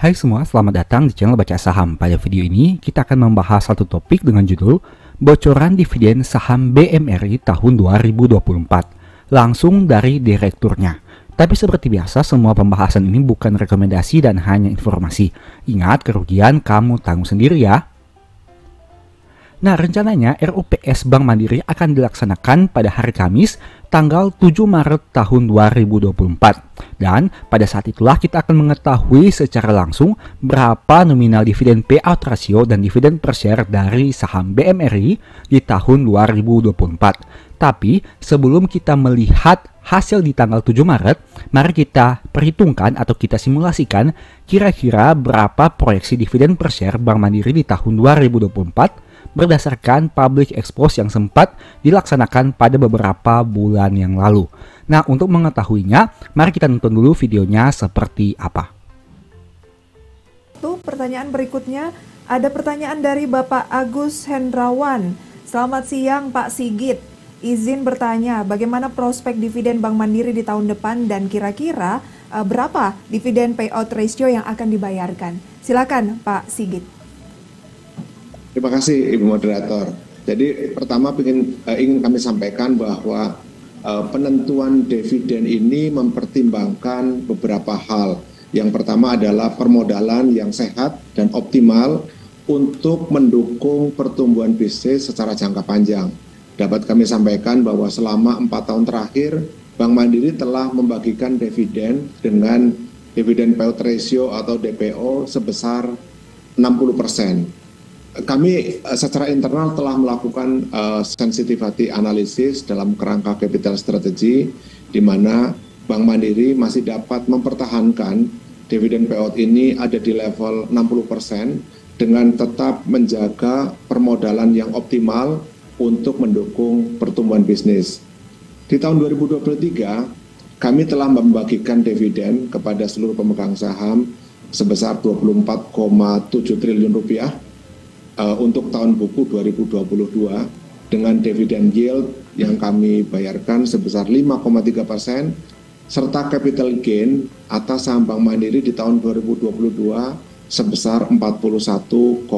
Hai semua, selamat datang di channel Baca Saham. Pada video ini, kita akan membahas satu topik dengan judul Bocoran Dividen Saham BMRI tahun 2024, langsung dari direkturnya. Tapi seperti biasa, semua pembahasan ini bukan rekomendasi dan hanya informasi. Ingat, kerugian kamu tanggung sendiri ya. Nah, rencananya RUPS Bank Mandiri akan dilaksanakan pada hari Kamis, tanggal 7 Maret tahun 2024. Dan pada saat itulah kita akan mengetahui secara langsung berapa nominal dividen payout ratio dan dividen per share dari saham BMRI di tahun 2024. Tapi sebelum kita melihat hasil di tanggal 7 Maret, mari kita perhitungkan atau kita simulasikan kira-kira berapa proyeksi dividen per share Bank Mandiri di tahun 2024 berdasarkan public expose yang sempat dilaksanakan pada beberapa bulan yang lalu. Nah, untuk mengetahuinya, mari kita nonton dulu videonya seperti apa. Pertanyaan berikutnya, ada pertanyaan dari Bapak Agus Hendrawan. Selamat siang Pak Sigit. Izin bertanya, bagaimana prospek dividen Bank Mandiri di tahun depan dan kira-kira berapa dividen payout ratio yang akan dibayarkan? Silakan Pak Sigit. Terima kasih Ibu Moderator. Jadi pertama ingin kami sampaikan bahwa penentuan dividen ini mempertimbangkan beberapa hal. Yang pertama adalah permodalan yang sehat dan optimal untuk mendukung pertumbuhan bisnis secara jangka panjang. Dapat kami sampaikan bahwa selama 4 tahun terakhir, Bank Mandiri telah membagikan dividen dengan dividen payout ratio atau DPO sebesar 60%. Kami secara internal telah melakukan sensitivity analysis dalam kerangka capital strategy, di mana Bank Mandiri masih dapat mempertahankan dividen payout ini ada di level 60% dengan tetap menjaga permodalan yang optimal untuk mendukung pertumbuhan bisnis. Di tahun 2023, kami telah membagikan dividen kepada seluruh pemegang saham sebesar 24,7 triliun rupiah untuk tahun buku 2022 dengan dividen yield yang kami bayarkan sebesar 5,3% serta capital gain atas saham Bank Mandiri di tahun 2022 sebesar 41,3%,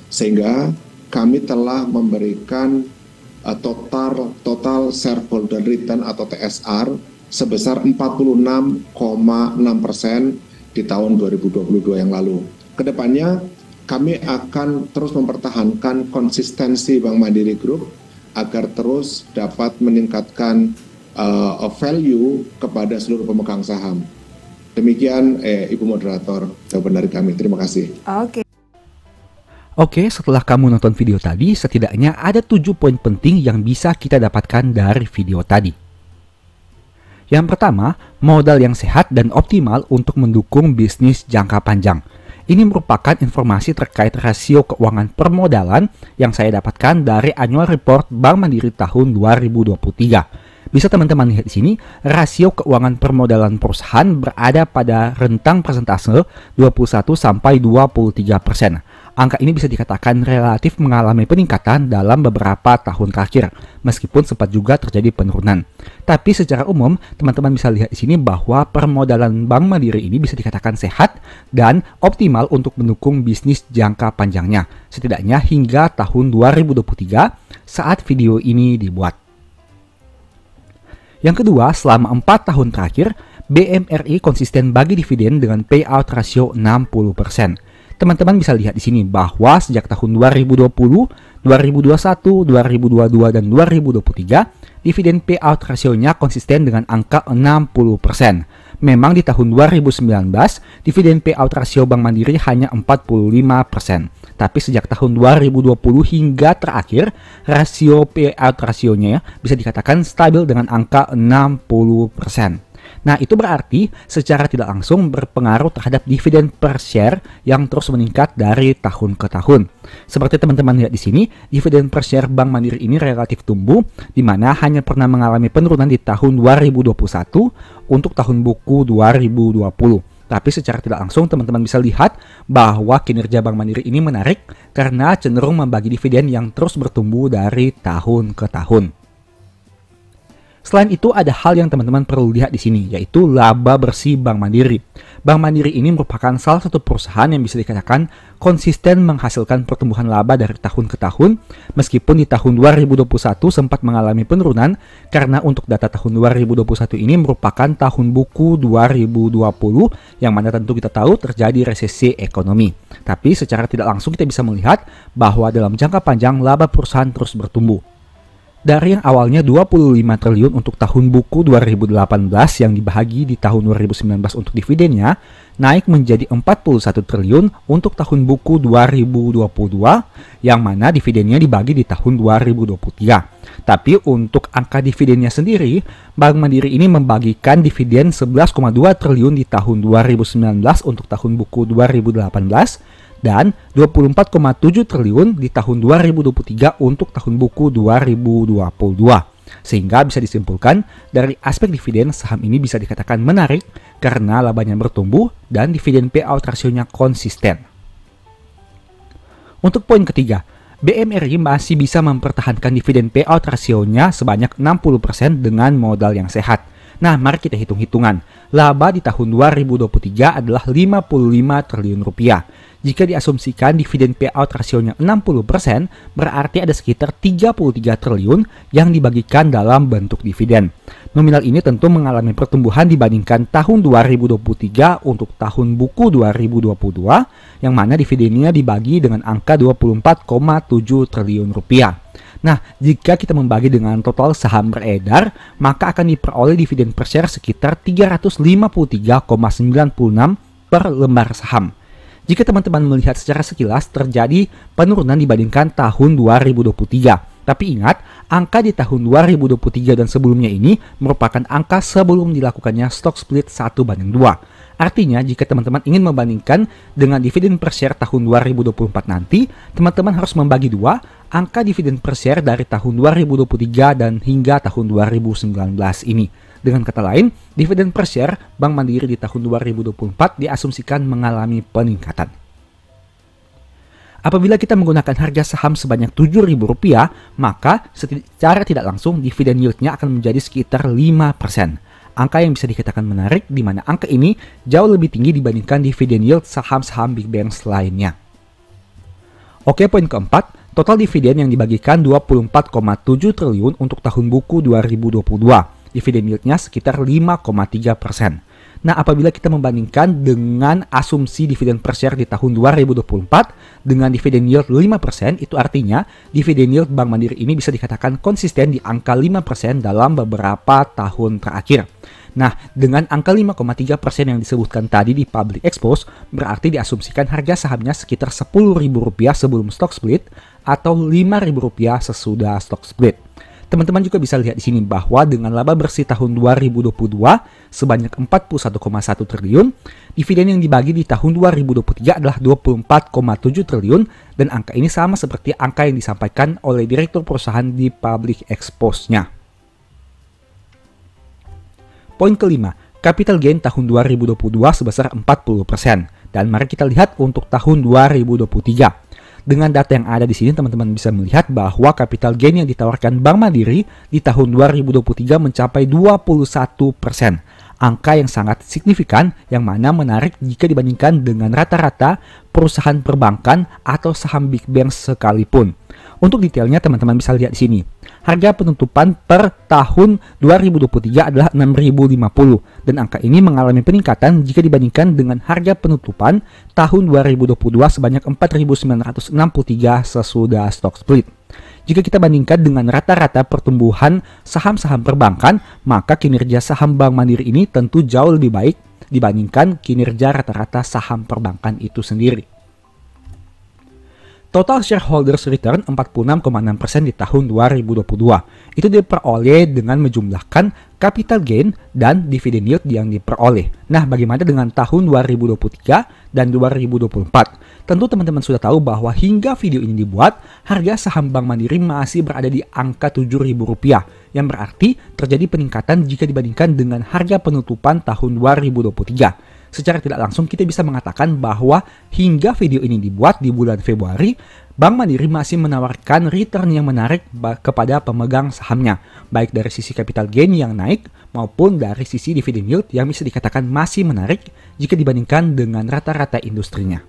sehingga kami telah memberikan total shareholder return atau TSR sebesar 46,6% di tahun 2022 yang lalu. Kedepannya kami akan terus mempertahankan konsistensi Bank Mandiri Group agar terus dapat meningkatkan value kepada seluruh pemegang saham. Demikian Ibu Moderator, jawaban dari kami. Terima kasih. Oke, setelah kamu nonton video tadi, setidaknya ada 7 poin penting yang bisa kita dapatkan dari video tadi. Yang pertama, modal yang sehat dan optimal untuk mendukung bisnis jangka panjang. Ini merupakan informasi terkait rasio keuangan permodalan yang saya dapatkan dari annual report Bank Mandiri tahun 2023. Bisa teman-teman lihat di sini, rasio keuangan permodalan perusahaan berada pada rentang persentase 21-23%. Angka ini bisa dikatakan relatif mengalami peningkatan dalam beberapa tahun terakhir, meskipun sempat juga terjadi penurunan. Tapi secara umum, teman-teman bisa lihat di sini bahwa permodalan Bank Mandiri ini bisa dikatakan sehat dan optimal untuk mendukung bisnis jangka panjangnya, setidaknya hingga tahun 2023 saat video ini dibuat. Yang kedua, selama 4 tahun terakhir, BMRI konsisten bagi dividen dengan payout ratio 60%. Teman-teman bisa lihat di sini bahwa sejak tahun 2020, 2021, 2022, dan 2023, dividen payout rasionya konsisten dengan angka 60%. Memang di tahun 2019, dividen payout rasio Bank Mandiri hanya 45%. Tapi sejak tahun 2020 hingga terakhir, rasio payout rasionya bisa dikatakan stabil dengan angka 60%. Nah, itu berarti secara tidak langsung berpengaruh terhadap dividen per share yang terus meningkat dari tahun ke tahun. Seperti teman-teman lihat di sini, dividen per share Bank Mandiri ini relatif tumbuh, di mana hanya pernah mengalami penurunan di tahun 2021 untuk tahun buku 2020. Tapi secara tidak langsung teman-teman bisa lihat bahwa kinerja Bank Mandiri ini menarik karena cenderung membagi dividen yang terus bertumbuh dari tahun ke tahun. Selain itu ada hal yang teman-teman perlu lihat di sini, yaitu laba bersih Bank Mandiri. Bank Mandiri ini merupakan salah satu perusahaan yang bisa dikatakan konsisten menghasilkan pertumbuhan laba dari tahun ke tahun, meskipun di tahun 2021 sempat mengalami penurunan karena untuk data tahun 2021 ini merupakan tahun buku 2020 yang mana tentu kita tahu terjadi resesi ekonomi. Tapi secara tidak langsung kita bisa melihat bahwa dalam jangka panjang laba perusahaan terus bertumbuh. Dari yang awalnya 25 triliun untuk tahun buku 2018 yang dibahagi di tahun 2019 untuk dividennya, naik menjadi 41 triliun untuk tahun buku 2022, yang mana dividennya dibagi di tahun 2023. Tapi untuk angka dividennya sendiri, Bank Mandiri ini membagikan dividen 11,2 triliun di tahun 2019 untuk tahun buku 2018, dan 24,7 triliun di tahun 2023 untuk tahun buku 2022. Sehingga bisa disimpulkan dari aspek dividen saham ini bisa dikatakan menarik karena labanya bertumbuh dan dividen payout rasionya konsisten. Untuk poin ketiga, BMRI masih bisa mempertahankan dividen payout rasionya sebanyak 60% dengan modal yang sehat. Nah, mari kita hitung-hitungan. Laba di tahun 2023 adalah 55 triliun rupiah. Jika diasumsikan dividen payout rasionya 60%, berarti ada sekitar 33 triliun yang dibagikan dalam bentuk dividen. Nominal ini tentu mengalami pertumbuhan dibandingkan tahun 2023 untuk tahun buku 2022, yang mana dividennya dibagi dengan angka 24,7 triliun rupiah. Nah, jika kita membagi dengan total saham beredar, maka akan diperoleh dividen per share sekitar 353,96 per lembar saham. Jika teman-teman melihat secara sekilas terjadi penurunan dibandingkan tahun 2023. Tapi ingat, angka di tahun 2023 dan sebelumnya ini merupakan angka sebelum dilakukannya stock split 1:2. Artinya, jika teman-teman ingin membandingkan dengan dividen per share tahun 2024 nanti, teman-teman harus membagi dua angka dividen per share dari tahun 2023 dan hingga tahun 2019 ini. Dengan kata lain, dividen per share Bank Mandiri di tahun 2024 diasumsikan mengalami peningkatan. Apabila kita menggunakan harga saham sebanyak Rp7.000, maka secara tidak langsung dividen yield-nya akan menjadi sekitar 5%. Angka yang bisa dikatakan menarik, di mana angka ini jauh lebih tinggi dibandingkan dividen yield saham-saham big banks lainnya. Oke, poin keempat, total dividen yang dibagikan 24,7 triliun untuk tahun buku 2022. Dividen yield-nya sekitar 5,3%. Nah, apabila kita membandingkan dengan asumsi dividen per share di tahun 2024 dengan dividen yield 5%, itu artinya dividen yield Bank Mandiri ini bisa dikatakan konsisten di angka 5% dalam beberapa tahun terakhir. Nah, dengan angka 5,3% yang disebutkan tadi di public expose, berarti diasumsikan harga sahamnya sekitar Rp10.000 sebelum stock split atau Rp5.000 sesudah stock split. Teman-teman juga bisa lihat di sini bahwa dengan laba bersih tahun 2022 sebanyak 41,1 triliun, dividen yang dibagi di tahun 2023 adalah 24,7 triliun dan angka ini sama seperti angka yang disampaikan oleh direktur perusahaan di public expose-nya. Poin kelima, capital gain tahun 2022 sebesar 40%. Dan mari kita lihat untuk tahun 2023. Dengan data yang ada di sini, teman-teman bisa melihat bahwa capital gain yang ditawarkan Bank Mandiri di tahun 2023 mencapai 21%. Angka yang sangat signifikan yang mana menarik jika dibandingkan dengan rata-rata perusahaan perbankan atau saham big bank sekalipun. Untuk detailnya teman-teman bisa lihat di sini. Harga penutupan per tahun 2023 adalah 6.050 dan angka ini mengalami peningkatan jika dibandingkan dengan harga penutupan tahun 2022 sebanyak 4.963 sesudah stock split. Jika kita bandingkan dengan rata-rata pertumbuhan saham-saham perbankan, maka kinerja saham Bank Mandiri ini tentu jauh lebih baik dibandingkan kinerja rata-rata saham perbankan itu sendiri. Total shareholders return 46,6% di tahun 2022. Itu diperoleh dengan menjumlahkan capital gain dan dividend yield yang diperoleh. Nah, bagaimana dengan tahun 2023 dan 2024? Tentu teman-teman sudah tahu bahwa hingga video ini dibuat, harga saham Bank Mandiri masih berada di angka Rp7.000, yang berarti terjadi peningkatan jika dibandingkan dengan harga penutupan tahun 2023. Secara tidak langsung kita bisa mengatakan bahwa hingga video ini dibuat di bulan Februari, Bank Mandiri masih menawarkan return yang menarik kepada pemegang sahamnya, baik dari sisi capital gain yang naik maupun dari sisi dividend yield yang bisa dikatakan masih menarik jika dibandingkan dengan rata-rata industrinya.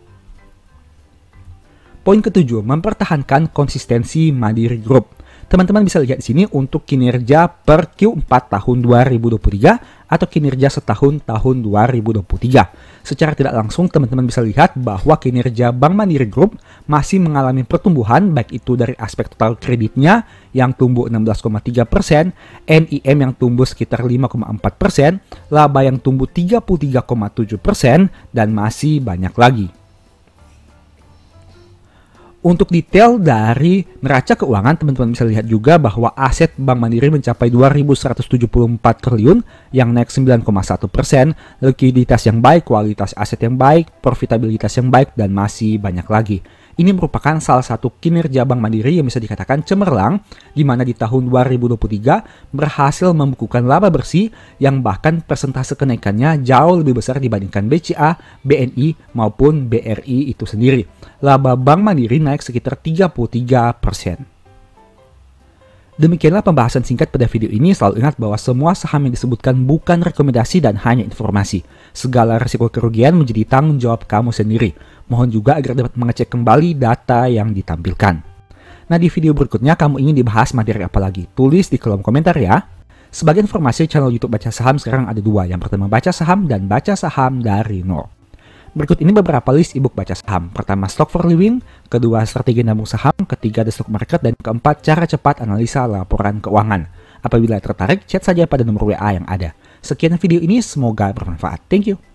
Poin ketujuh, mempertahankan konsistensi Mandiri Group. Teman-teman bisa lihat di sini untuk kinerja per Q4 tahun 2023 atau kinerja setahun tahun 2023. Secara tidak langsung teman-teman bisa lihat bahwa kinerja Bank Mandiri Group masih mengalami pertumbuhan baik itu dari aspek total kreditnya yang tumbuh 16,3%, NIM yang tumbuh sekitar 5,4%, laba yang tumbuh 33,7%, dan masih banyak lagi. Untuk detail dari neraca keuangan, teman-teman bisa lihat juga bahwa aset Bank Mandiri mencapai 2.174 triliun yang naik 9,1%, likuiditas yang baik, kualitas aset yang baik, profitabilitas yang baik, dan masih banyak lagi. Ini merupakan salah satu kinerja Bank Mandiri yang bisa dikatakan cemerlang, di mana di tahun 2023 berhasil membukukan laba bersih yang bahkan persentase kenaikannya jauh lebih besar dibandingkan BCA, BNI, maupun BRI itu sendiri. Laba Bank Mandiri naik sekitar 33%. Demikianlah pembahasan singkat pada video ini. Selalu ingat bahwa semua saham yang disebutkan bukan rekomendasi dan hanya informasi. Segala risiko kerugian menjadi tanggung jawab kamu sendiri. Mohon juga agar dapat mengecek kembali data yang ditampilkan. Nah, di video berikutnya kamu ingin dibahas materi apa lagi? Tulis di kolom komentar ya. Sebagai informasi, channel YouTube Baca Saham sekarang ada dua. Yang pertama Baca Saham dan Baca Saham dari Nol. Berikut ini beberapa list ebook baca saham. Pertama, Stock for Living. Kedua, Strategi Nabung Saham. Ketiga, The Stock Market. Dan keempat, Cara Cepat Analisa Laporan Keuangan. Apabila tertarik, chat saja pada nomor WA yang ada. Sekian video ini, semoga bermanfaat. Thank you.